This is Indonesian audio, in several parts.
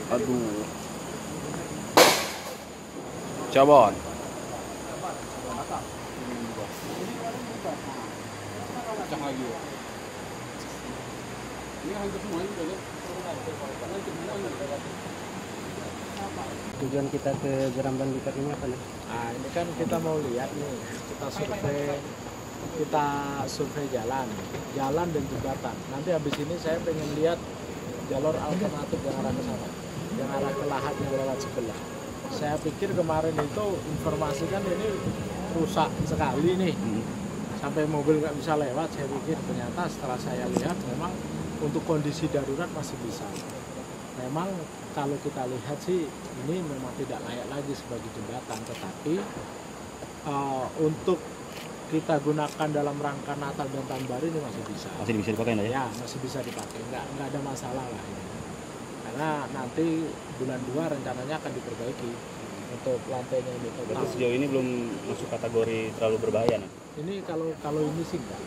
Aduh. Cabon. Tujuan kita ke Jeramban Bikar ini apa nih? Nah, ini kan kita mau lihat nih, kita survei jalan dan jembatan. Nanti habis ini saya pengen lihat jalur alternatif yang arah ke sana, yang arah ke Lahat yang lewat sebelah. Saya pikir kemarin itu informasi kan ini rusak sekali nih, sampai mobil nggak bisa lewat. Saya pikir ternyata setelah saya lihat memang untuk kondisi darurat masih bisa. Memang kalau kita lihat sih ini memang tidak layak lagi sebagai jembatan, tetapi untuk kita gunakan dalam rangka Natal dan Tahun Baru ini masih bisa. Masih bisa dipakai ya? Ya, masih bisa dipakai, nggak ada masalah lah ini. Karena nanti bulan 2 rencananya akan diperbaiki untuk lantainya ini. Berarti sejauh ini belum masuk kategori terlalu berbahaya, nah? Ini kalau ini sih enggak.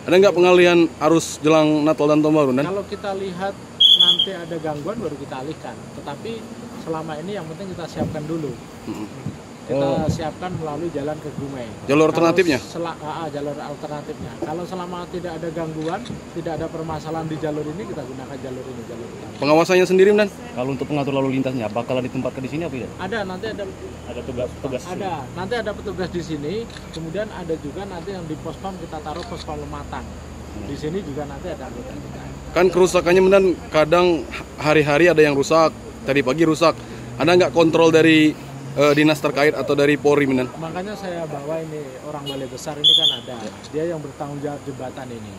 Ada nggak pengalihan arus jelang Natal dan Tahun Baru, Nan? Kalau kita lihat nanti ada gangguan baru kita alihkan. Tetapi selama ini yang penting kita siapkan dulu. Kita siapkan melalui jalan ke Gumei. Jalur alternatifnya? Jalur alternatifnya. Kalau selama tidak ada gangguan, tidak ada permasalahan di jalur ini, kita gunakan jalur ini, jalur utama. Pengawasannya sendiri, Nan? Kalau untuk pengatur lalu lintasnya, apakah ditempatkan di sini apa tidak? Ada, nanti ada petugas. Ada, nanti ada petugas di sini. Kemudian ada juga nanti yang di pospam kita taruh pospam Lematang. Di sini juga nanti ada anggota kita. Kan kerusakannya, Nan, kadang hari-hari ada yang rusak, tadi pagi rusak. Ada nggak kontrol dari dinas terkait atau dari Polri, Menan? Makanya saya bawa ini orang Balai Besar ini kan ada, dia yang bertanggung jawab jembatan ini.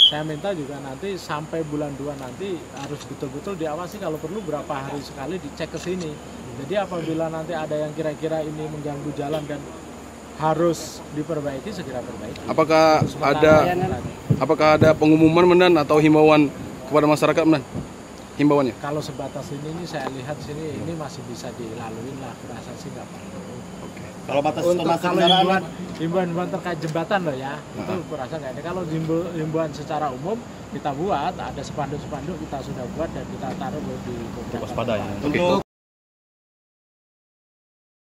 Saya minta juga nanti sampai bulan 2 nanti harus betul-betul diawasi, kalau perlu berapa hari sekali dicek ke sini. Jadi apabila nanti ada yang kira-kira ini mengganggu jalan dan harus diperbaiki, segera perbaiki. Apakah ada pengumuman, Menan, atau himbauan kepada masyarakat, Menan? Himbauannya? Kalau sebatas ini saya lihat sini ini masih bisa dilalui lah, kurasa sih nggak perlu. Oke. Kalau batas kalau himbauan terkait jembatan loh ya, itu kurasa nggak ada. Kalau himbauan secara umum kita buat, ada spanduk kita sudah buat dan kita taruh di beberapa waspada ya. tempat.